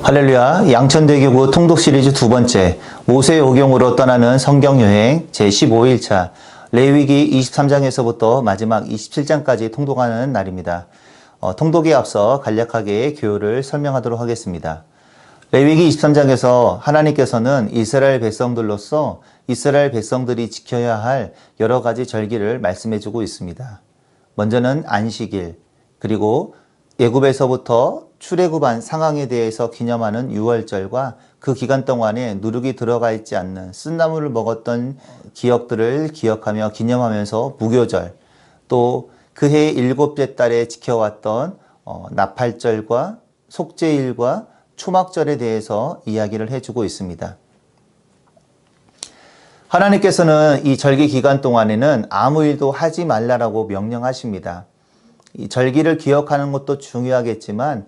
할렐루야, 양천대교구 통독 시리즈 두 번째, 모세 오경으로 떠나는 성경여행 제15일차, 레위기 23장에서부터 마지막 27장까지 통독하는 날입니다. 통독에 앞서 간략하게 교요를 설명하도록 하겠습니다. 레위기 23장에서 하나님께서는 이스라엘 백성들로서 이스라엘 백성들이 지켜야 할 여러 가지 절기를 말씀해주고 있습니다. 먼저는 안식일, 그리고 애굽에서부터 출애굽한 상황에 대해서 기념하는 유월절과 그 기간 동안에 누룩이 들어가 있지 않는 쓴나물을 먹었던 기억들을 기억하며 기념하면서 무교절, 또 그해 7째 달에 지켜왔던 나팔절과 속죄일과 초막절에 대해서 이야기를 해주고 있습니다. 하나님께서는 이 절기 기간 동안에는 아무 일도 하지 말라라고 명령하십니다. 이 절기를 기억하는 것도 중요하겠지만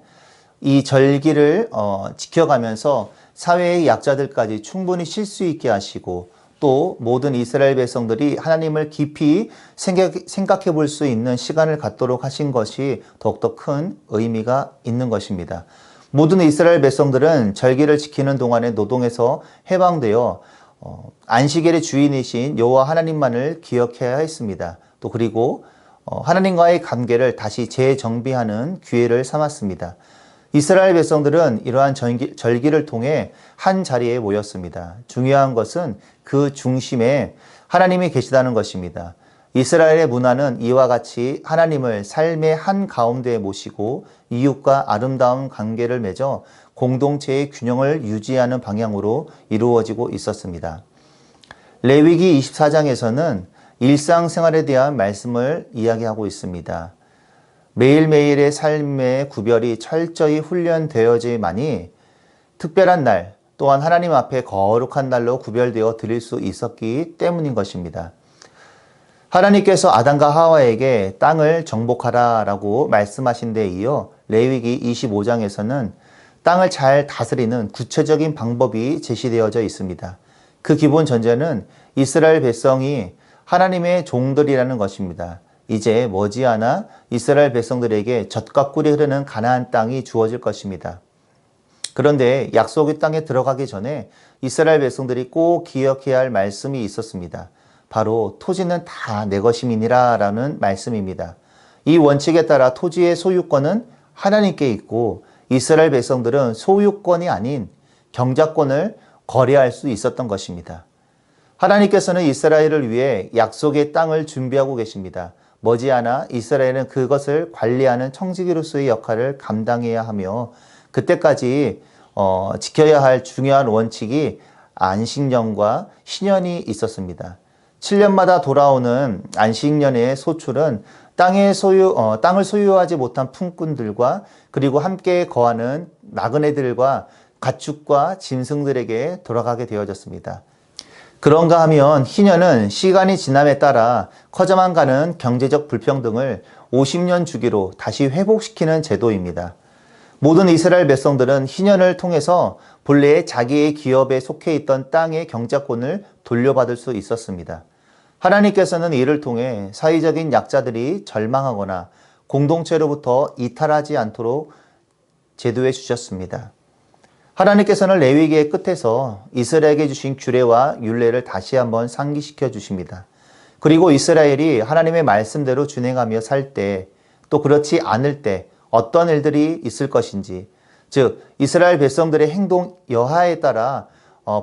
이 절기를 지켜가면서 사회의 약자들까지 충분히 쉴 수 있게 하시고 또 모든 이스라엘 백성들이 하나님을 깊이 생각해 볼 수 있는 시간을 갖도록 하신 것이 더욱더 큰 의미가 있는 것입니다. 모든 이스라엘 백성들은 절기를 지키는 동안에 노동에서 해방되어 안식일의 주인이신 여호와 하나님만을 기억해야 했습니다. 또 그리고 하나님과의 관계를 다시 재정비하는 기회를 삼았습니다. 이스라엘 백성들은 이러한 절기를 통해 한 자리에 모였습니다. 중요한 것은 그 중심에 하나님이 계시다는 것입니다. 이스라엘의 문화는 이와 같이 하나님을 삶의 한 가운데에 모시고 이웃과 아름다운 관계를 맺어 공동체의 균형을 유지하는 방향으로 이루어지고 있었습니다. 레위기 24장에서는 일상생활에 대한 말씀을 이야기하고 있습니다. 매일매일의 삶의 구별이 철저히 훈련되어야지만이 특별한 날 또한 하나님 앞에 거룩한 날로 구별되어 드릴 수 있었기 때문인 것입니다. 하나님께서 아담과 하와에게 땅을 정복하라 라고 말씀하신 데 이어 레위기 25장에서는 땅을 잘 다스리는 구체적인 방법이 제시되어져 있습니다. 그 기본 전제는 이스라엘 백성이 하나님의 종들이라는 것입니다. 이제 머지않아 이스라엘 백성들에게 젖과 꿀이 흐르는 가나안 땅이 주어질 것입니다. 그런데 약속의 땅에 들어가기 전에 이스라엘 백성들이 꼭 기억해야 할 말씀이 있었습니다. 바로 토지는 다 내 것임이니라 라는 말씀입니다. 이 원칙에 따라 토지의 소유권은 하나님께 있고 이스라엘 백성들은 소유권이 아닌 경작권을 거래할 수 있었던 것입니다. 하나님께서는 이스라엘을 위해 약속의 땅을 준비하고 계십니다. 머지않아 이스라엘은 그것을 관리하는 청지기로서의 역할을 감당해야 하며 그때까지 지켜야 할 중요한 원칙이 안식년과 신년이 있었습니다. 7년마다 돌아오는 안식년의 소출은 땅을 소유하지 못한 품꾼들과 그리고 함께 거하는 나그네들과 가축과 짐승들에게 돌아가게 되어졌습니다. 그런가 하면 희년은 시간이 지남에 따라 커져만 가는 경제적 불평등을 50년 주기로 다시 회복시키는 제도입니다. 모든 이스라엘 백성들은 희년을 통해서 본래 자기의 기업에 속해 있던 땅의 경작권을 돌려받을 수 있었습니다. 하나님께서는 이를 통해 사회적인 약자들이 절망하거나 공동체로부터 이탈하지 않도록 제도해 주셨습니다. 하나님께서는 레위기의 끝에서 이스라엘에게 주신 규례와 율례를 다시 한번 상기시켜 주십니다. 그리고 이스라엘이 하나님의 말씀대로 준행하며 살 때, 또 그렇지 않을 때 어떤 일들이 있을 것인지, 즉 이스라엘 백성들의 행동 여하에 따라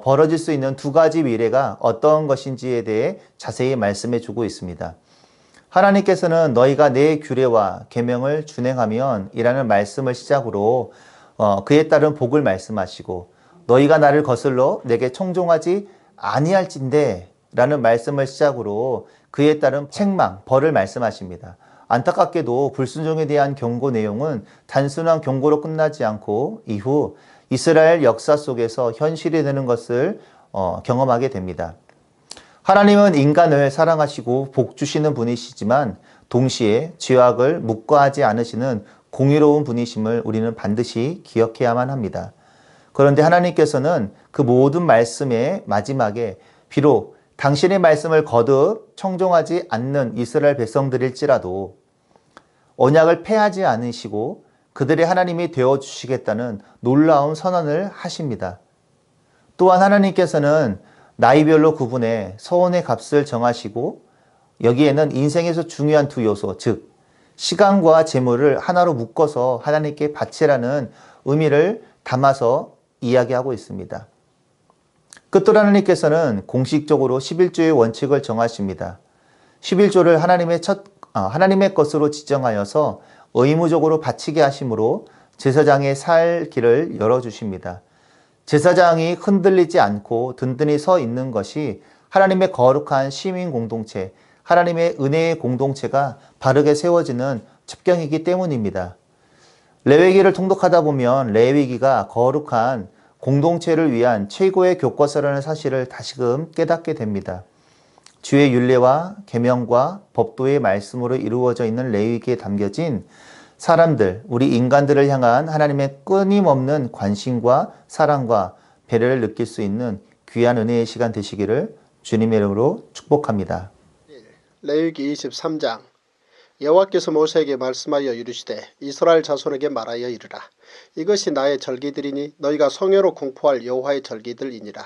벌어질 수 있는 두 가지 미래가 어떤 것인지에 대해 자세히 말씀해 주고 있습니다. 하나님께서는 너희가 내 규례와 계명을 준행하면 이라는 말씀을 시작으로 그에 따른 복을 말씀하시고 너희가 나를 거슬러 내게 청종하지 아니할진대 라는 말씀을 시작으로 그에 따른 책망, 벌을 말씀하십니다. 안타깝게도 불순종에 대한 경고 내용은 단순한 경고로 끝나지 않고 이후 이스라엘 역사 속에서 현실이 되는 것을 경험하게 됩니다. 하나님은 인간을 사랑하시고 복 주시는 분이시지만 동시에 죄악을 묵과하지 않으시는 공의로운 분이심을 우리는 반드시 기억해야만 합니다. 그런데 하나님께서는 그 모든 말씀의 마지막에 비록 당신의 말씀을 거듭 청종하지 않는 이스라엘 백성들일지라도 언약을 폐하지 않으시고 그들의 하나님이 되어주시겠다는 놀라운 선언을 하십니다. 또한 하나님께서는 나이별로 구분해 서원의 값을 정하시고 여기에는 인생에서 중요한 두 요소, 즉 시간과 재물을 하나로 묶어서 하나님께 바치라는 의미를 담아서 이야기하고 있습니다. 끝으로 하나님께서는 공식적으로 11조의 원칙을 정하십니다. 11조를 하나님의 것으로 지정하여서 의무적으로 바치게 하심으로 제사장의 살 길을 열어주십니다. 제사장이 흔들리지 않고 든든히 서 있는 것이 하나님의 거룩한 시민 공동체, 하나님의 은혜의 공동체가 바르게 세워지는 첩경이기 때문입니다. 레위기를 통독하다 보면 레위기가 거룩한 공동체를 위한 최고의 교과서라는 사실을 다시금 깨닫게 됩니다. 주의 율례와 계명과 법도의 말씀으로 이루어져 있는 레위기에 담겨진 사람들, 우리 인간들을 향한 하나님의 끊임없는 관심과 사랑과 배려를 느낄 수 있는 귀한 은혜의 시간 되시기를 주님의 이름으로 축복합니다. 레위기 23장. 여호와께서 모세에게 말씀하여 이르시되 이스라엘 자손에게 말하여 이르라. 이것이 나의 절기들이니 너희가 성회로 공포할 여호와의 절기들이니라.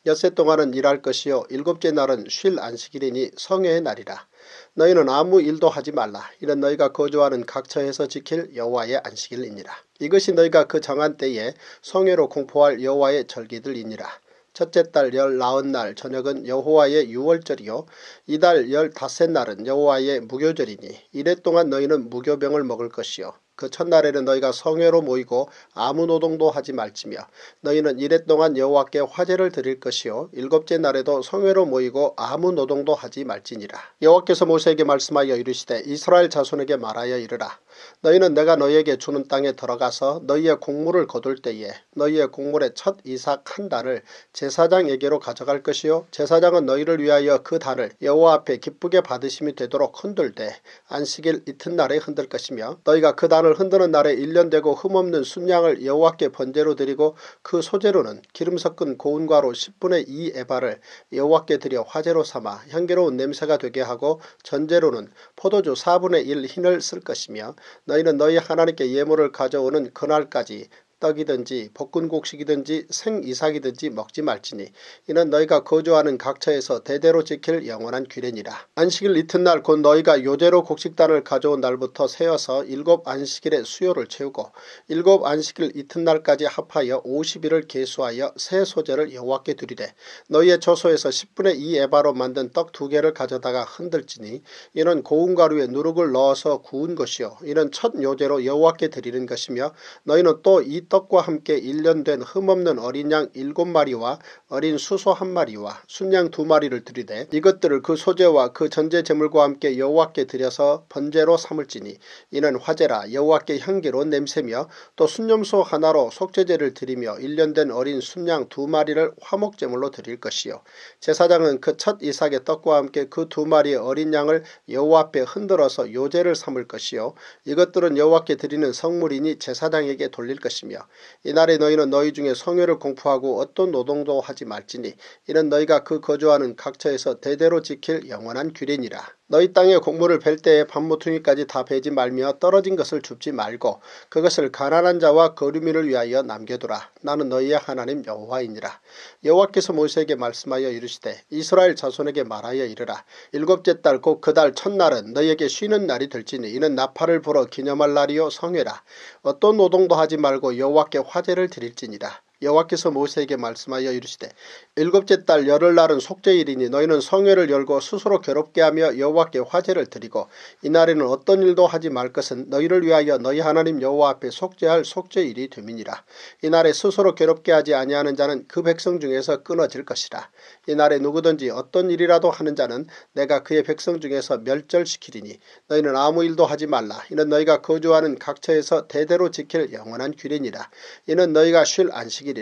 엿새 동안은 일할 것이요 일곱째 날은 쉴 안식일이니 성회의 날이라. 너희는 아무 일도 하지 말라. 이는 너희가 거주하는 각 처에서 지킬 여호와의 안식일이니라. 이것이 너희가 그 정한 때에 성회로 공포할 여호와의 절기들이니라. 첫째 달 19날 저녁은 여호와의 유월절이요 이달 15날은 여호와의 무교절이니 이래 동안 너희는 무교병을 먹을 것이요 그 첫날에는 너희가 성회로 모이고 아무 노동도 하지 말지며 너희는 이래 동안 여호와께 화제를 드릴 것이요 일곱째 날에도 성회로 모이고 아무 노동도 하지 말지니라. 여호와께서 모세에게 말씀하여 이르시되 이스라엘 자손에게 말하여 이르라. 너희는 내가 너희에게 주는 땅에 들어가서 너희의 곡물을 거둘 때에 너희의 곡물의 첫 이삭 한 단을 제사장에게로 가져갈 것이요 제사장은 너희를 위하여 그 단을 여호와 앞에 기쁘게 받으심이 되도록 흔들되 안식일 이튿날에 흔들 것이며 너희가 그 단을 흔드는 날에 1년 되고 흠없는 순양을 여호와께 번제로 드리고 그 소제로는 기름 섞은 고운 가루 10분의 2 에바를 여호와께 드려 화제로 삼아 향기로운 냄새가 되게 하고 전제로는 포도주 4분의 1 흰을 쓸 것이며 너희는 너희 하나님께 예물을 가져오는 그날까지 떡이든지 볶은 곡식이든지 생이삭이든지 먹지 말지니 이는 너희가 거주하는 각 처에서 대대로 지킬 영원한 규례니라. 안식일 이튿날 곧 너희가 요제로 곡식단을 가져온 날부터 세어서 7 안식일의 수요를 채우고 7 안식일 이튿날까지 합하여 50일을 계수하여 새 소제를 여호와께 드리되 너희의 조소에서 10분의 2 에바로 만든 떡 2개를 가져다가 흔들지니 이는 고운 가루에 누룩을 넣어서 구운 것이요 이는 첫 요제로 여호와께 드리는 것이며 너희는 또 이 떡과 함께 1년 된 흠없는 어린 양 7마리와 어린 수소 1마리와 순양 2마리를 드리되 이것들을 그 소제와 그 전제 제물과 함께 여호와께 드려서 번제로 삼을지니 이는 화제라 여호와께 향기로운 냄새며 또 순염소 하나로 속죄제를 드리며 1년 된 어린 순양 2마리를 화목제물로 드릴 것이요 제사장은 그 첫 이삭의 떡과 함께 그 2마리의 어린 양을 여호와 앞에 흔들어서 요제를 삼을 것이요 이것들은 여호와께 드리는 성물이니 제사장에게 돌릴 것이며 이날에 너희는 너희 중에 성회를 공포하고 어떤 노동도 하지 말지니 이는 너희가 그 거주하는 각 처에서 대대로 지킬 영원한 규례니라. 너희 땅에 곡물을 벨 때에 밤모퉁이까지 다 베지 말며 떨어진 것을 줍지 말고 그것을 가난한 자와 거류민을 위하여 남겨두라. 나는 너희의 하나님 여호와이니라. 여호와께서 모세에게 말씀하여 이르시되 이스라엘 자손에게 말하여 이르라. 일곱째 달 곧 그 달 첫날은 너희에게 쉬는 날이 될지니 이는 나팔을 불어 기념할 날이요 성회라. 어떤 노동도 하지 말고 여호와께 화제를 드릴지니라. 여호와께서 모세에게 말씀하여 이르시되 일곱째 달 열흘날은 속죄일이니 너희는 성회를 열고 스스로 괴롭게 하며 여호와께 화제를 드리고 이날에는 어떤 일도 하지 말 것은 너희를 위하여 너희 하나님 여호와 앞에 속죄할 속죄일이 됨이니라. 이날에 스스로 괴롭게 하지 아니하는 자는 그 백성 중에서 끊어질 것이라. 이날에 누구든지 어떤 일이라도 하는 자는 내가 그의 백성 중에서 멸절시키리니 너희는 아무 일도 하지 말라. 이는 너희가 거주하는 각 처에서 대대로 지킬 영원한 규례니라. 이는 너희가 쉴 안식일이라.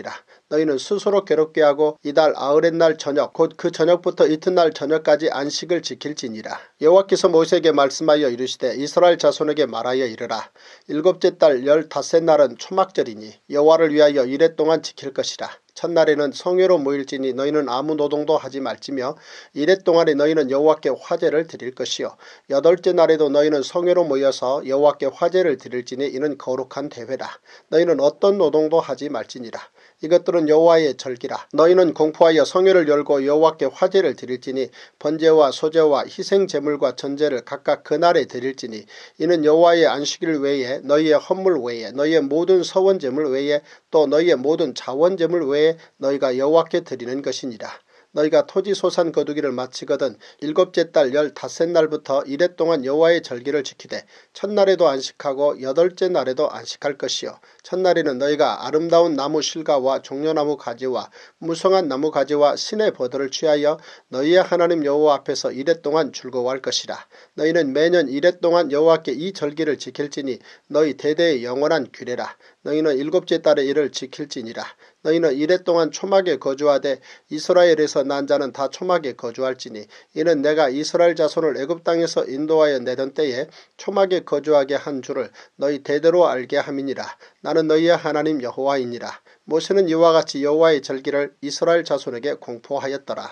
너희는 스스로 괴롭게 하고 이달 아흐렛날 저녁 곧 그 저녁부터 이튿날 저녁까지 안식을 지킬지니라. 여호와께서 모세에게 말씀하여 이르시되 이스라엘 자손에게 말하여 이르라. 일곱째 달 15날은 초막절이니 여호와를 위하여 이래 동안 지킬 것이라. 첫날에는 성회로 모일지니 너희는 아무 노동도 하지 말지며 이랫 동안에 너희는 여호와께 화제를 드릴 것이요 여덟째 날에도 너희는 성회로 모여서 여호와께 화제를 드릴지니 이는 거룩한 대회라. 너희는 어떤 노동도 하지 말지니라. 이것들은 여호와의 절기라. 너희는 공포하여 성회를 열고 여호와께 화제를 드릴지니 번제와 소제와 희생 제물과 전제를 각각 그날에 드릴지니 이는 여호와의 안식일 외에 너희의 헌물 외에 너희의 모든 서원 제물 외에 또 너희의 모든 자원 제물 외에 너희가 여호와께 드리는 것이니라. 너희가 토지 소산 거두기를 마치거든 일곱째 달 15날부터 이랫 동안 여호와의 절기를 지키되 첫날에도 안식하고 여덟째 날에도 안식할 것이요 첫날에는 너희가 아름다운 나무 실과와 종려나무 가지와 무성한 나무 가지와 신의 버들을 취하여 너희의 하나님 여호와 앞에서 이랫 동안 즐거워할 것이라. 너희는 매년 이랫 동안 여호와께 이 절기를 지킬지니 너희 대대의 영원한 규례라. 너희는 일곱째 달에 이를 지킬지니라. 너희는 이랫 동안 초막에 거주하되 이스라엘에서 난 자는 다 초막에 거주할지니 이는 내가 이스라엘 자손을 애굽 땅에서 인도하여 내던 때에 초막에 거주하게 한 줄을 너희 대대로 알게 함이니라. 나는 너희의 하나님 여호와이니라. 모세는 이와 같이 여호와의 절기를 이스라엘 자손에게 공포하였더라.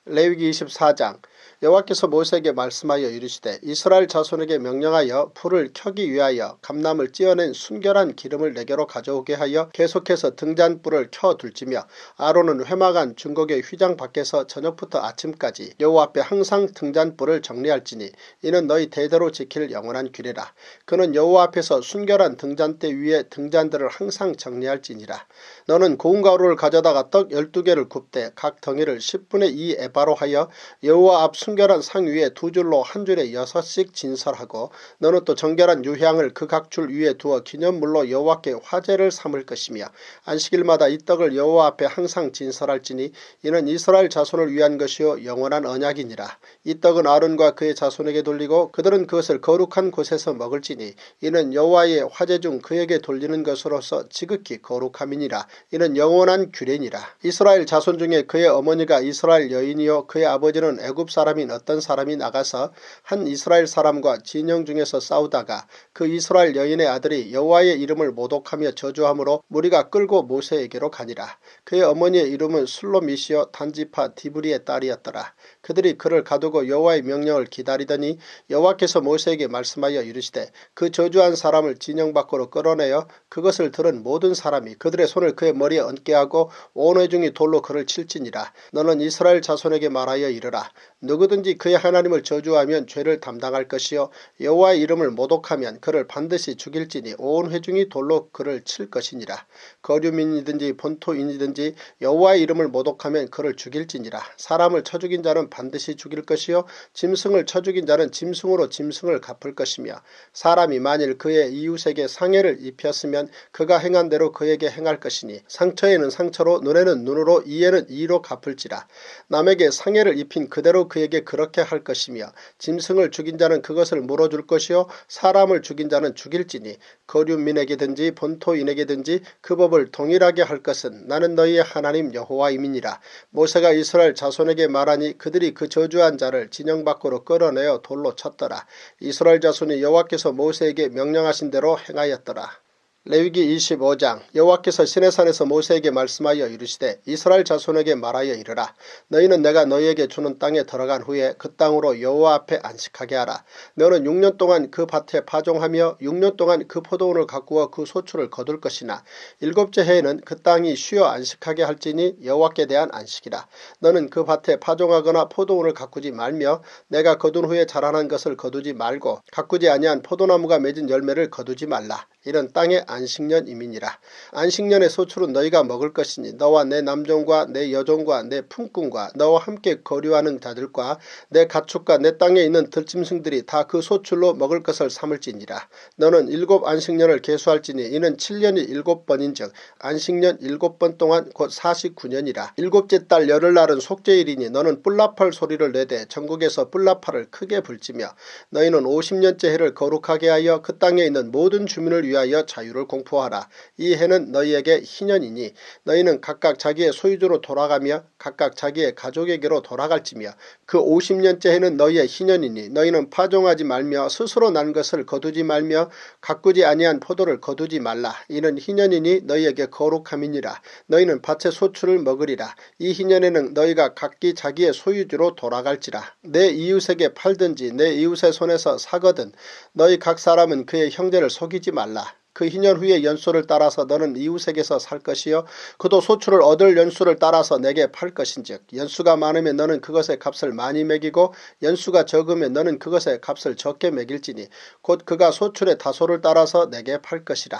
레위기 24장 여호와께서 모세에게 말씀하여 이르시되 이스라엘 자손에게 명령하여 불을 켜기 위하여 감람을 찌어낸 순결한 기름을 내게로 가져오게 하여 계속해서 등잔불을 켜둘지며 아론은 회막안 중곡의 휘장 밖에서 저녁부터 아침까지 여호와 앞에 항상 등잔불을 정리할지니 이는 너희 대대로 지킬 영원한 규례라. 그는 여호와 앞에서 순결한 등잔대 위에 등잔들을 항상 정리할지니라. 너는 고운 가루를 가져다가 떡 12개를 굽되 각 덩이를 10분의 2 에바로 하여 여호와 앞 순결한 상 위에 두 줄로 한 줄에 6씩 진설하고 너는 또 정결한 유향을 그 각 줄 위에 두어 기념물로 여호와께 화제를 삼을 것이며 안식일마다 이 떡을 여호와 앞에 항상 진설할지니 이는 이스라엘 자손을 위한 것이요 영원한 언약이니라. 이 떡은 아론과 그의 자손에게 돌리고 그들은 그것을 거룩한 곳에서 먹을지니 이는 여호와의 화제 중 그에게 돌리는 것으로서 지극히 거룩함이니라. 이는 영원한 규례니라. 이스라엘 자손 중에 그의 어머니가 이스라엘 여인이요 그의 아버지는 애굽 사람인 어떤 사람이 나가서 한 이스라엘 사람과 진영 중에서 싸우다가 그 이스라엘 여인의 아들이 여호와의 이름을 모독하며 저주함으로 무리가 끌고 모세에게로 가니라. 그의 어머니의 이름은 슬로미시여 단지파 디브리의 딸이었더라. 그들이 그를 가두고 여호와의 명령을 기다리더니 여호와께서 모세에게 말씀하여 이르시되 그 저주한 사람을 진영 밖으로 끌어내어 그것을 들은 모든 사람이 그들의 손을 그의 머리에 얹게 하고 온 회중이 돌로 그를 칠지니라. 너는 이스라엘 자손에게 말하여 이르라. 누구든지 그의 하나님을 저주하면 죄를 담당할 것이요 여호와의 이름을 모독하면 그를 반드시 죽일지니 온 회중이 돌로 그를 칠 것이니라. 거류민이든지 본토인이든지 여호와의 이름을 모독하면 그를 죽일지니라. 사람을 쳐 죽인 자는 반드시 죽일 것이요 짐승을 쳐 죽인 자는 짐승으로 짐승을 갚을 것이며 사람이 만일 그의 이웃에게 상해를 입혔으면 그가 행한 대로 그에게 행할 것이니 상처에는 상처로 눈에는 눈으로 이에는 이로 갚을지라. 남에게 상해를 입힌 그대로 그에게 그렇게 할 것이며 짐승을 죽인 자는 그것을 물어줄 것이요 사람을 죽인 자는 죽일지니 거류민에게든지 본토인에게든지 그 법을 동일하게 할 것은 나는 너희의 하나님 여호와임이니라. 모세가 이스라엘 자손에게 말하니 그들이 그 저주한 자를 진영 밖으로 끌어내어 돌로 쳤더라. 이스라엘 자손이 여호와께서 모세에게 명령하신 대로 행하였더라. 레위기 25장 여호와께서 시내산에서 모세에게 말씀하여 이르시되 이스라엘 자손에게 말하여 이르라. 너희는 내가 너희에게 주는 땅에 들어간 후에 그 땅으로 여호와 앞에 안식하게 하라. 너는 6년 동안 그 밭에 파종하며 6년 동안 그 포도원을 가꾸어 그 소출을 거둘 것이나 일곱째 해에는 그 땅이 쉬어 안식하게 할지니 여호와께 대한 안식이라. 너는 그 밭에 파종하거나 포도원을 가꾸지 말며 내가 거둔 후에 자라난 것을 거두지 말고 가꾸지 아니한 포도나무가 맺은 열매를 거두지 말라. 이는 땅의 안식년임이니라. 안식년의 소출은 너희가 먹을 것이니 너와 내 남종과 내 여종과 내 품꾼과 너와 함께 거류하는 자들과 내 가축과 내 땅에 있는 들짐승들이 다 그 소출로 먹을 것을 삼을지니라. 너는 7 안식년을 계수할지니 이는 7년이 7번인즉 안식년 7번 동안 곧 49년이라. 일곱째 달 열흘날은 속죄일이니 너는 뿔나팔 소리를 내되 전국에서 뿔나팔을 크게 불지며 너희는 50년째 해를 거룩하게 하여 그 땅에 있는 모든 주민을 위하여 자유를 공포하라. 이 해는 너희에게 희년이니 너희는 각각 자기의 소유주로 돌아가며 각각 자기의 가족에게로 돌아갈지며 그 50년째 해는 너희의 희년이니 너희는 파종하지 말며 스스로 난 것을 거두지 말며 가꾸지 아니한 포도를 거두지 말라. 이는 희년이니 너희에게 거룩함이니라. 너희는 밭의 소출을 먹으리라. 이 희년에는 너희가 각기 자기의 소유주로 돌아갈지라. 내 이웃에게 팔든지 내 이웃의 손에서 사거든 너희 각 사람은 그의 형제를 속이지 말라. 그 희년 후의 연수를 따라서 너는 이웃에게서 살 것이요 그도 소출을 얻을 연수를 따라서 내게 팔 것인즉 연수가 많으면 너는 그것의 값을 많이 매기고 연수가 적으면 너는 그것의 값을 적게 매길지니 곧 그가 소출의 다소를 따라서 내게 팔 것이라.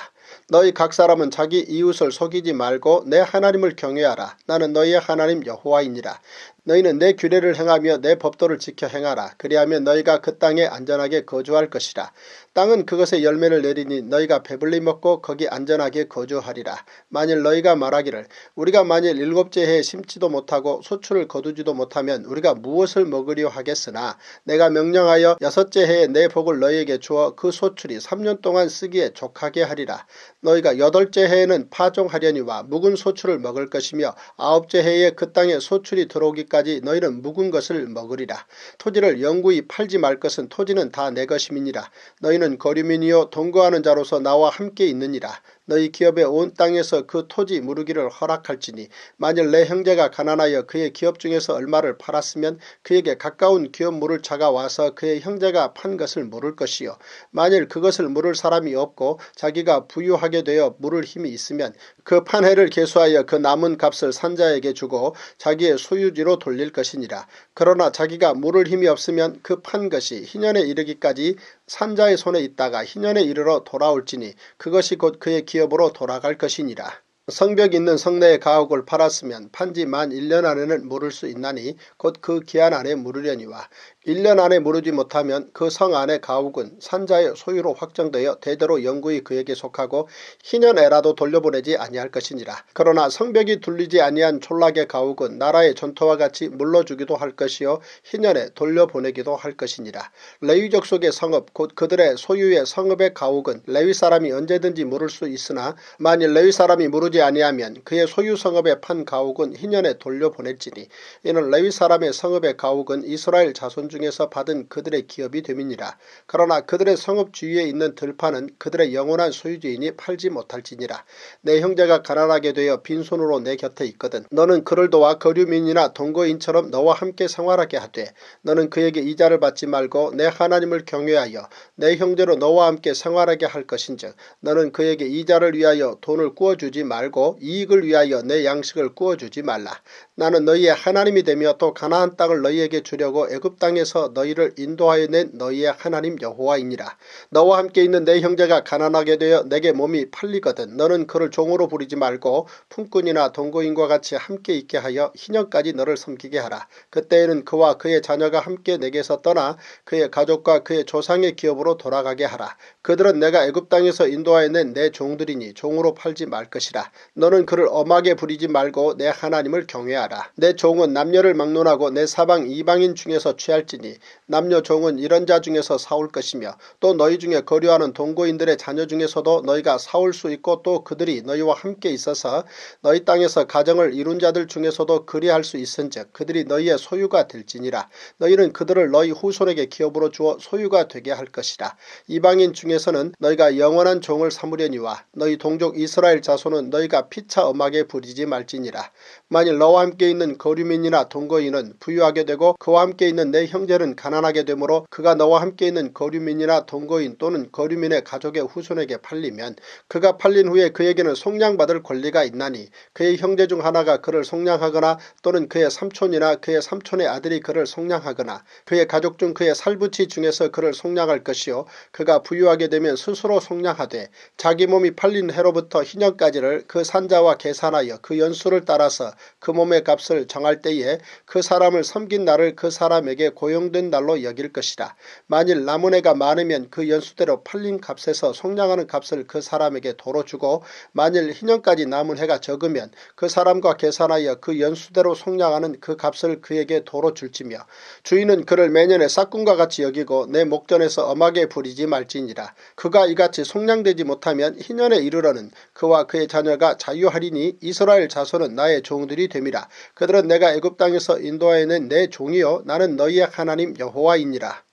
너희 각 사람은 자기 이웃을 속이지 말고 내 하나님을 경외하라. 나는 너희의 하나님 여호와이니라. 너희는 내 규례를 행하며 내 법도를 지켜 행하라. 그리하면 너희가 그 땅에 안전하게 거주할 것이라. 땅은 그것의 열매를 내리니 너희가 배불리 먹고 거기 안전하게 거주하리라. 만일 너희가 말하기를 우리가 만일 7째 해에 심지도 못하고 소출을 거두지도 못하면 우리가 무엇을 먹으려 하겠으나 내가 명령하여 6째 해에 내 복을 너희에게 주어 그 소출이 3년 동안 쓰기에 족하게 하리라. 너희가 8째 해에는 파종하려니와 묵은 소출을 먹을 것이며 9째 해에 그 땅에 소출이 들어오기까지 너희는 묵은 것을 먹으리라. 토지를 영구히 팔지 말 것은 토지는 다 내 것임이니라. 너희는 거류민이요 동거하는 자로서 나와 함께 있느니라. 너희 기업의 온 땅에서 그 토지 무르기를 허락할지니 만일 내 형제가 가난하여 그의 기업 중에서 얼마를 팔았으면 그에게 가까운 기업 물을 자가 와서 그의 형제가 판 것을 물을 것이요 만일 그것을 물을 사람이 없고 자기가 부유하게 되어 물을 힘이 있으면 그 판 해를 계수하여 그 남은 값을 산자에게 주고 자기의 소유지로 돌릴 것이니라. 그러나 자기가 물을 힘이 없으면 그 판 것이 희년에 이르기까지 산자의 손에 있다가 희년에 이르러 돌아올지니 그것이 곧 그의 기업으로 돌아갈 것이니라. 성벽 있는 성내의 가옥을 팔았으면 판지 만 1년 안에는 물을 수 있나니 곧 그 기한 안에 물으려니와 1년 안에 무르지 못하면 그 성 안의 가옥은 산자의 소유로 확정되어 대대로 영구히 그에게 속하고 희년에라도 돌려보내지 아니할 것이니라. 그러나 성벽이 둘리지 아니한 촌락의 가옥은 나라의 전토와 같이 물러주기도 할 것이요 희년에 돌려보내기도 할 것이니라. 레위족 속의 성읍 곧 그들의 소유의 성읍의 가옥은 레위 사람이 언제든지 물을 수 있으나 만일 레위 사람이 무르지 아니하면 그의 소유 성읍에 판 가옥은 희년에 돌려보낼지니 이는 레위 사람의 성읍의 가옥은 이스라엘 자손 중에서 받은 그들의 기업이 됨이니라. 그러나 그들의 성읍 주위에 있는 들판은 그들의 영원한 소유지이니 팔지 못할지니라. 내 형제가 가난하게 되어 빈손으로 내 곁에 있거든 너는 그를 도와 거류민이나 동거인처럼 너와 함께 생활하게 하되 너는 그에게 이자를 받지 말고 내 하나님을 경외하여 내 형제로 너와 함께 생활하게 할 것인즉 너는 그에게 이자를 위하여 돈을 구워주지 말고 이익을 위하여 내 양식을 구워주지 말라. 나는 너희의 하나님이 되며 또 가나안 땅을 너희에게 주려고 애굽 땅에서 너희를 인도하여 낸 너희의 하나님 여호와이니라. 너와 함께 있는 내 형제가 가난하게 되어 내게 몸이 팔리거든 너는 그를 종으로 부리지 말고 품꾼이나 동거인과 같이 함께 있게 하여 희년까지 너를 섬기게 하라. 그때에는 그와 그의 자녀가 함께 내게서 떠나 그의 가족과 그의 조상의 기업으로 돌아가게 하라. 그들은 내가 애굽 땅에서 인도하여 낸 내 종들이니 종으로 팔지 말 것이라. 너는 그를 엄하게 부리지 말고 내 하나님을 경외하라. 내 종은 남녀를 막론하고 내 사방 이방인 중에서 취할지니 남녀 종은 이런 자 중에서 사올 것이며 또 너희 중에 거류하는 동거인들의 자녀 중에서도 너희가 사올 수 있고 또 그들이 너희와 함께 있어서 너희 땅에서 가정을 이룬 자들 중에서도 그리할 수 있은즉 그들이 너희의 소유가 될지니라. 너희는 그들을 너희 후손에게 기업으로 주어 소유가 되게 할 것이라. 이방인 중에서는 너희가 영원한 종을 삼으려니와 너희 동족 이스라엘 자손은 너희가 피차 엄하게 부리지 말지니라. 만일 너와 함께 있는 거류민이나 동거인은 부유하게 되고 그와 함께 있는 내 형제는 가난하게 되므로 그가 너와 함께 있는 거류민이나 동거인 또는 거류민의 가족의 후손에게 팔리면 그가 팔린 후에 그에게는 속량받을 권리가 있나니 그의 형제 중 하나가 그를 속량하거나 또는 그의 삼촌이나 그의 삼촌의 아들이 그를 속량하거나 그의 가족 중 그의 살부치 중에서 그를 속량할 것이요 그가 부유하게 되면 스스로 속량하되 자기 몸이 팔린 해로부터 희년까지를 그 산자와 계산하여 그 연수를 따라서 그 몸의 값을 정할 때에 그 사람을 섬긴 날을 그 사람에게 고용 고용된 날로 여길 것이라. 만일 남은 해가 많으면 그 연수대로 팔린 값에서 속량하는 값을 그 사람에게 도로 주고, 만일 희년까지 남은 해가 적으면 그 사람과 계산하여 그 연수대로 속량하는 그 값을 그에게 도로 줄지며, 주인은 그를 매년의 싹군과 같이 여기고 내 목전에서 엄하게 부리지 말지니라. 그가 이같이 속량되지 못하면 희년에 이르러는 그와 그의 자녀가 자유하리니 이스라엘 자손은 나의 종들이 됨이라. 그들은 내가 애굽 땅에서 인도하여 낸 내 종이요 나는 너희의 하나님 여호와이니라.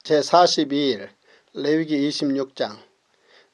제42일 레위기 26장.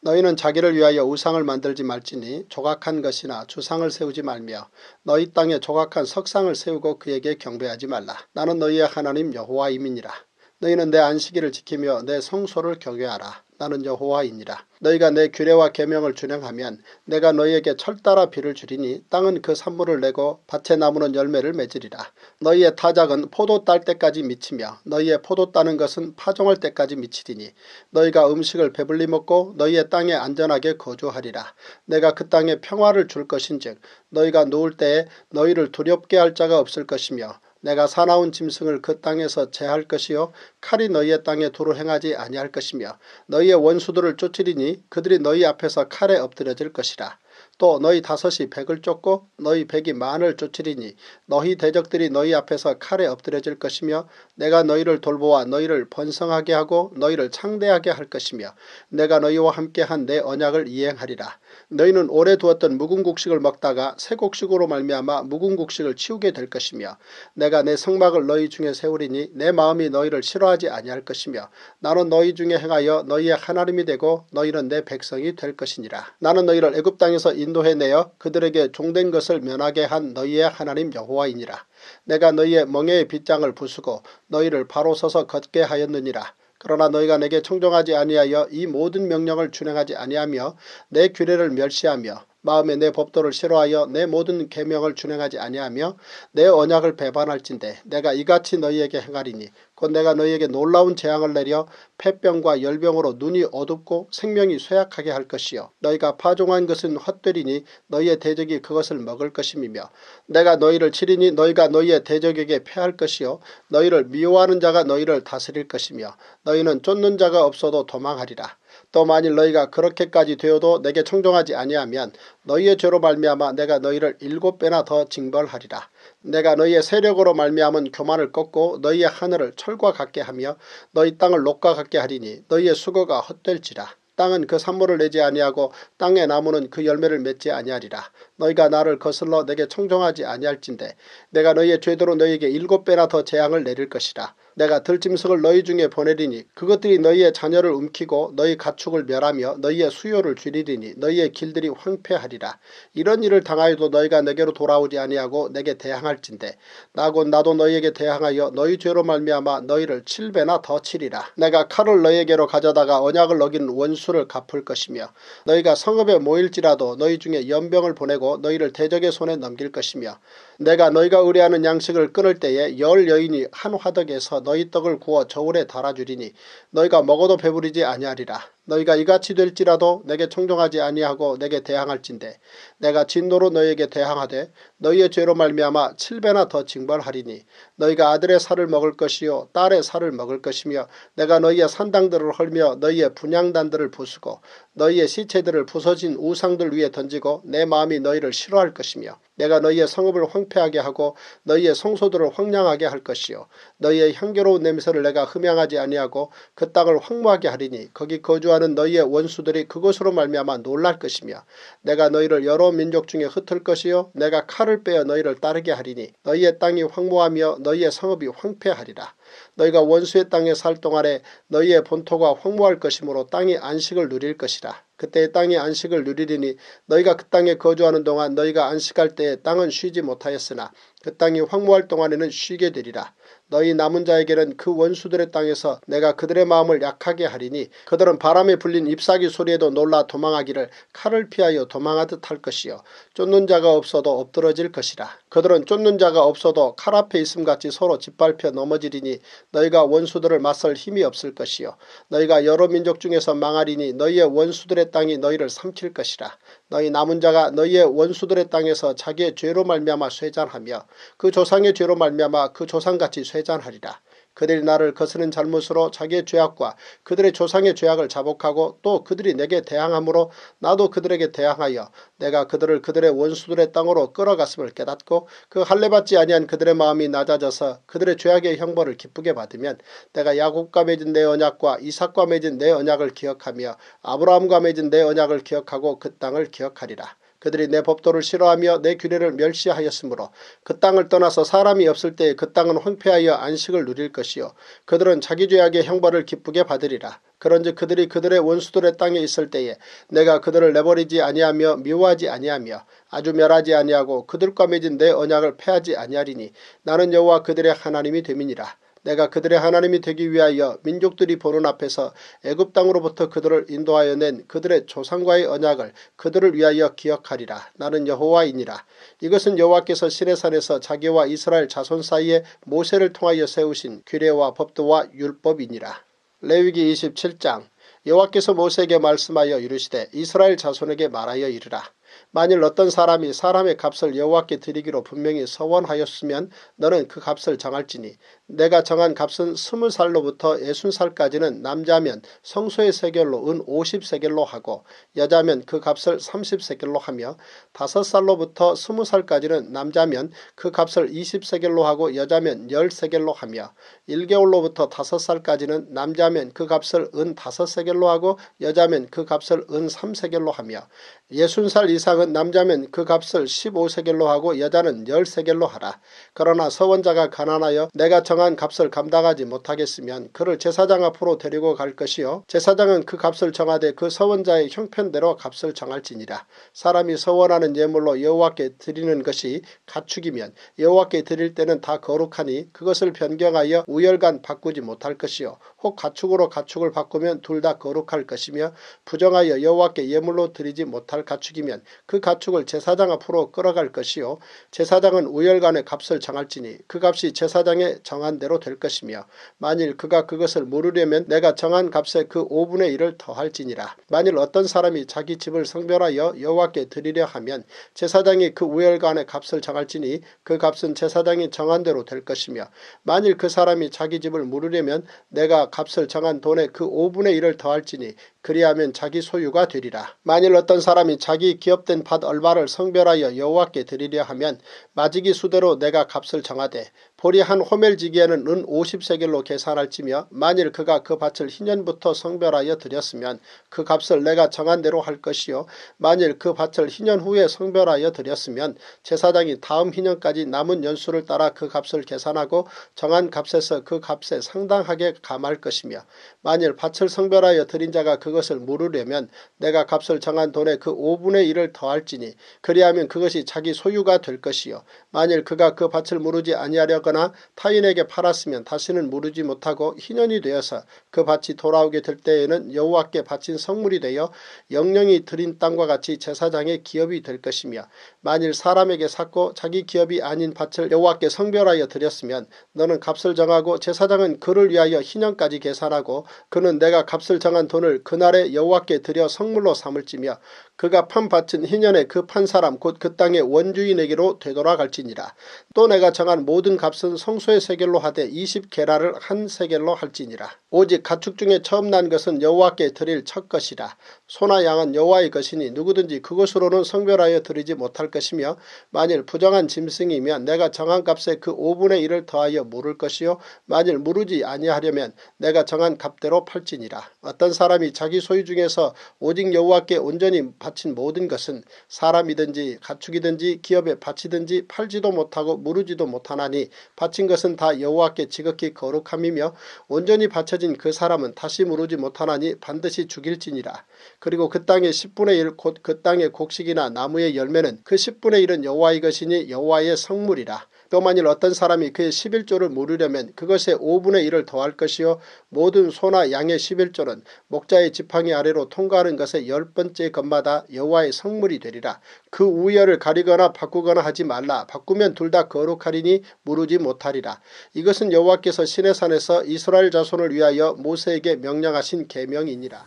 너희는 자기를 위하여 우상을 만들지 말지니 조각한 것이나 주상을 세우지 말며 너희 땅에 조각한 석상을 세우고 그에게 경배하지 말라. 나는 너희의 하나님 여호와임이니라. 너희는 내 안식일을 지키며 내 성소를 경외하라. 나는 여호와이니라. 너희가 내 규례와 계명을 준행하면 내가 너희에게 철따라 비를 주리니 땅은 그 산물을 내고 밭의 나무는 열매를 맺으리라. 너희의 타작은 포도 딸 때까지 미치며 너희의 포도 따는 것은 파종할 때까지 미치리니 너희가 음식을 배불리 먹고 너희의 땅에 안전하게 거주하리라. 내가 그 땅에 평화를 줄 것인즉 너희가 누울 때에 너희를 두렵게 할 자가 없을 것이며 내가 사나운 짐승을 그 땅에서 제할 것이요 칼이 너희의 땅에 두루 행하지 아니할 것이며 너희의 원수들을 쫓으리니 그들이 너희 앞에서 칼에 엎드려질 것이라. 또 너희 다섯이 백을 쫓고 너희 백이 만을 쫓으리니 너희 대적들이 너희 앞에서 칼에 엎드려질 것이며 내가 너희를 돌보아 너희를 번성하게 하고 너희를 창대하게 할 것이며 내가 너희와 함께한 내 언약을 이행하리라. 너희는 오래 두었던 묵은 곡식을 먹다가 새 곡식으로 말미암아 묵은 곡식을 치우게 될 것이며 내가 내 성막을 너희 중에 세우리니 내 마음이 너희를 싫어하지 아니할 것이며 나는 너희 중에 행하여 너희의 하나님이 되고 너희는 내 백성이 될 것이니라. 나는 너희를 애굽 땅에서 인도해내어 그들에게 종된 것을 면하게 한 너희의 하나님 여호와이니라. 내가 너희의 멍에의 빗장을 부수고 너희를 바로 서서 걷게 하였느니라. 그러나 너희가 내게 청종하지 아니하여 이 모든 명령을 준행하지 아니하며 내 규례를 멸시하며 마음에 내 법도를 싫어하여 내 모든 계명을 준행하지 아니하며 내 언약을 배반할진대 내가 이같이 너희에게 행하리니 곧 내가 너희에게 놀라운 재앙을 내려 폐병과 열병으로 눈이 어둡고 생명이 쇠약하게 할 것이요 너희가 파종한 것은 헛되리니 너희의 대적이 그것을 먹을 것임이며 내가 너희를 치리니 너희가 너희의 대적에게 패할 것이요 너희를 미워하는 자가 너희를 다스릴 것이며 너희는 쫓는 자가 없어도 도망하리라. 또 만일 너희가 그렇게까지 되어도 내게 청종하지 아니하면 너희의 죄로 말미암아 내가 너희를 7배나 더 징벌하리라. 내가 너희의 세력으로 말미암은 교만을 꺾고 너희의 하늘을 철과 같게 하며 너희 땅을 녹과 같게 하리니 너희의 수고가 헛될지라. 땅은 그 산물을 내지 아니하고 땅의 나무는 그 열매를 맺지 아니하리라. 너희가 나를 거슬러 내게 청종하지 아니할진대 내가 너희의 죄대로 너희에게 7배나 더 재앙을 내릴 것이라. 내가 들짐승을 너희 중에 보내리니 그것들이 너희의 자녀를 움키고 너희 가축을 멸하며 너희의 수요를 줄이리니 너희의 길들이 황폐하리라. 이런 일을 당하여도 너희가 내게로 돌아오지 아니하고 내게 대항할진대 나도 너희에게 대항하여 너희 죄로 말미암아 너희를 7배나 더 치리라. 내가 칼을 너희에게로 가져다가 언약을 어긴 원수를 갚을 것이며 너희가 성읍에 모일지라도 너희 중에 연병을 보내고 너희를 대적의 손에 넘길 것이며 내가 너희가 의뢰하는 양식을 끊을 때에 10 여인이 한 화덕에서 너희 떡을 구워 저울에 달아주리니 너희가 먹어도 배부르지 아니하리라. 너희가 이같이 될지라도 내게 청종하지 아니하고 내게 대항할진대 내가 진노로 너희에게 대항하되 너희의 죄로 말미암아 7배나 더 징벌하리니 너희가 아들의 살을 먹을 것이요 딸의 살을 먹을 것이며 내가 너희의 산당들을 헐며 너희의 분향단들을 부수고 너희의 시체들을 부서진 우상들 위에 던지고 내 마음이 너희를 싫어할 것이며 내가 너희의 성읍을 황폐하게 하고 너희의 성소들을 황량하게 할 것이요 너희의 향기로운 냄새를 내가 흠양하지 아니하고 그 땅을 황무하게 하리니 거기 거주하는 너희의 원수들이 그것으로 말미암아 놀랄 것이며 내가 너희를 여러 민족 중에 흩을 것이요 내가 칼을 빼어 너희를 따르게 하리니 너희의 땅이 황무하며 너희의 성읍이 황폐하리라. 너희가 원수의 땅에 살 동안에 너희의 본토가 황무할 것이므로 땅이 안식을 누릴 것이라. 그때 땅이 안식을 누리리니 너희가 그 땅에 거주하는 동안 너희가 안식할 때에 땅은 쉬지 못하였으나 그 땅이 황무할 동안에는 쉬게 되리라. 너희 남은 자에게는 그 원수들의 땅에서 내가 그들의 마음을 약하게 하리니 그들은 바람에 불린 잎사귀 소리에도 놀라 도망하기를 칼을 피하여 도망하듯 할 것이요 쫓는 자가 없어도 엎드러질 것이라. 그들은 쫓는 자가 없어도 칼 앞에 있음같이 서로 짓밟혀 넘어지리니 너희가 원수들을 맞설 힘이 없을 것이요 너희가 여러 민족 중에서 망하리니 너희의 원수들의 땅이 너희를 삼킬 것이라. 너희 남은 자가 너희의 원수들의 땅에서 자기의 죄로 말미암아 쇠잔하며 그 조상의 죄로 말미암아 그 조상같이 쇠잔하리라. 그들이 나를 거스른 잘못으로 자기의 죄악과 그들의 조상의 죄악을 자복하고 또 그들이 내게 대항함으로 나도 그들에게 대항하여 내가 그들을 그들의 원수들의 땅으로 끌어갔음을 깨닫고 그 할례받지 아니한 그들의 마음이 낮아져서 그들의 죄악의 형벌을 기쁘게 받으면 내가 야곱과 맺은 내 언약과 이삭과 맺은 내 언약을 기억하며 아브라함과 맺은 내 언약을 기억하고 그 땅을 기억하리라. 그들이 내 법도를 싫어하며 내 규례를 멸시하였으므로 그 땅을 떠나서 사람이 없을 때에 그 땅은 황폐하여 안식을 누릴 것이요 그들은 자기 죄악의 형벌을 기쁘게 받으리라. 그런즉 그들이 그들의 원수들의 땅에 있을 때에 내가 그들을 내버리지 아니하며 미워하지 아니하며 아주 멸하지 아니하고 그들과 맺은 내 언약을 폐하지 아니하리니 나는 여호와 그들의 하나님이 됨이니라. 내가 그들의 하나님이 되기 위하여 민족들이 보는 앞에서 애굽 땅으로부터 그들을 인도하여 낸 그들의 조상과의 언약을 그들을 위하여 기억하리라. 나는 여호와이니라. 이것은 여호와께서 시내산에서 자기와 이스라엘 자손 사이에 모세를 통하여 세우신 규례와 법도와 율법이니라. 레위기 27장. 여호와께서 모세에게 말씀하여 이르시되 이스라엘 자손에게 말하여 이르라. 만일 어떤 사람이 사람의 값을 여호와께 드리기로 분명히 서원하였으면 너는 그 값을 정할지니 내가 정한 값은 20살로부터 60살까지는 남자면 성소의 세겔로 은 50세겔로 하고 여자면 그 값을 30세겔로 하며 5살로부터 20살까지는 남자면 그 값을 20세겔로 하고 여자면 10세겔로 하며 1개월로부터 5살까지는 남자면 그 값을 은 5세겔로 하고 여자면 그 값을 은 3세겔로 하며 60살 이상은 남자면 그 값을 15세겔로 하고 여자는 10세겔로 하라. 그러나 서원자가 가난하여 내가 정한 값을 감당하지 못하겠으면 그를 제사장 앞으로 데리고 갈 것이요 제사장은 그 값을 정하되 그 서원자의 형편대로 값을 정할지니라. 사람이 서원하는 예물로 여호와께 드리는 것이 가축이면 여호와께 드릴 때는 다 거룩하니 그것을 변경하여 우열간 바꾸지 못할 것이요 혹 가축으로 가축을 바꾸면 둘 다 거룩할 것이며 부정하여 여호와께 예물로 드리지 못할 가축이면 그 가축을 제사장 앞으로 끌어갈 것이요 제사장은 우열간의 값을 정할지니 그 값이 제사장의 정한 대로 될 것이며 만일 그가 그것을 물으려면 내가 정한 값에 그 5분의 1을 더할지니라. 만일 어떤 사람이 자기 집을 성별하여 여호와께 드리려 하면 제사장이 그 우열간의 값을 정할지니 그 값은 제사장이 정한 대로 될 것이며 만일 그 사람이 자기 집을 물으려면 내가 값을 정한 돈의 그 5분의 1을 더할지니 그리하면 자기 소유가 되리라. 만일 어떤 사람이 자기 기업된 밭 얼마를 성별하여 여호와께 드리려 하면 마지기 수대로 내가 값을 정하되 보리 한 호멜지기에는 은 50세겔로 계산할지며 만일 그가 그 밭을 희년부터 성별하여 드렸으면 그 값을 내가 정한 대로 할 것이요 만일 그 밭을 희년 후에 성별하여 드렸으면 제사장이 다음 희년까지 남은 연수를 따라 그 값을 계산하고 정한 값에서 그 값에 상당하게 감할 것이며 만일 밭을 성별하여 드린 자가 그것을 물으려면 내가 값을 정한 돈의 그 5분의 1을 더할지니 그리하면 그것이 자기 소유가 될 것이요 만일 그가 그 밭을 무르지 아니하려거나 타인에게 팔았으면 다시는 무르지 못하고 희년이 되어서 그 밭이 돌아오게 될 때에는 여호와께 바친 성물이 되어 영령이 드린 땅과 같이 제사장의 기업이 될 것이며 만일 사람에게 샀고 자기 기업이 아닌 밭을 여호와께 성별하여 드렸으면 너는 값을 정하고 제사장은 그를 위하여 희년까지 계산하고 그는 내가 값을 정한 돈을 그날에 여호와께 드려 성물로 삼을지며 그가 판 밭은 희년에 그 판 사람 곧 그 땅의 원주인에게로 되돌아갈지니라. 또 내가 정한 모든 값은 성소의 세겔로 하되 20게라를 한 세겔로 할지니라. 오직 가축 중에 처음 난 것은 여호와께 드릴 첫 것이라. 소나 양은 여호와의 것이니 누구든지 그것으로는 성별하여 드리지 못할 것이며 만일 부정한 짐승이면 내가 정한 값에 그 5분의 1을 더하여 물을 것이요 만일 물으지 아니하려면 내가 정한 값대로 팔지니라. 어떤 사람이 자기 소유 중에서 오직 여호와께 온전히 바친 모든 것은 사람이든지 가축이든지 기업에 바치든지 팔지도 못하고 무르지도 못하나니 바친 것은 다 여호와께 지극히 거룩함이며 온전히 바쳐진 그 사람은 다시 무르지 못하나니 반드시 죽일지니라. 그리고 그 땅의 10분의 1 곧 그 땅의 곡식이나 나무의 열매는 그 10분의 1은 여호와의 것이니 여호와의 성물이라. 또 만일 어떤 사람이 그의 11조를 물으려면 그것의 5분의 1을 더할 것이요 모든 소나 양의 11조는 목자의 지팡이 아래로 통과하는 것의 10번째 것마다 여호와의 성물이 되리라. 그 우열을 가리거나 바꾸거나 하지 말라. 바꾸면 둘 다 거룩하리니 무르지 못하리라. 이것은 여호와께서 시내산에서 이스라엘 자손을 위하여 모세에게 명령하신 계명이니라.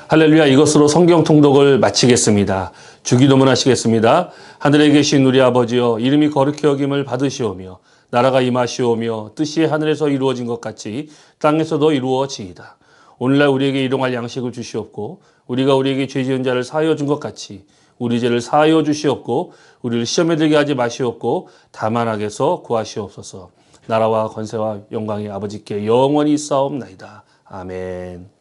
할렐루야. 이것으로 성경 통독을 마치겠습니다. 주기도문 하시겠습니다. 하늘에 계신 우리 아버지여 이름이 거룩히 여김을 받으시오며 나라가 임하시오며 뜻이 하늘에서 이루어진 것 같이 땅에서도 이루어지이다. 오늘날 우리에게 일용할 양식을 주시옵고 우리가 우리에게 죄 지은 자를 사하여 준 것 같이 우리 죄를 사하여 주시옵고 우리를 시험에 들게 하지 마시옵고 다만 악에서 구하시옵소서. 나라와 권세와 영광이 아버지께 영원히 있사옵나이다. 아멘.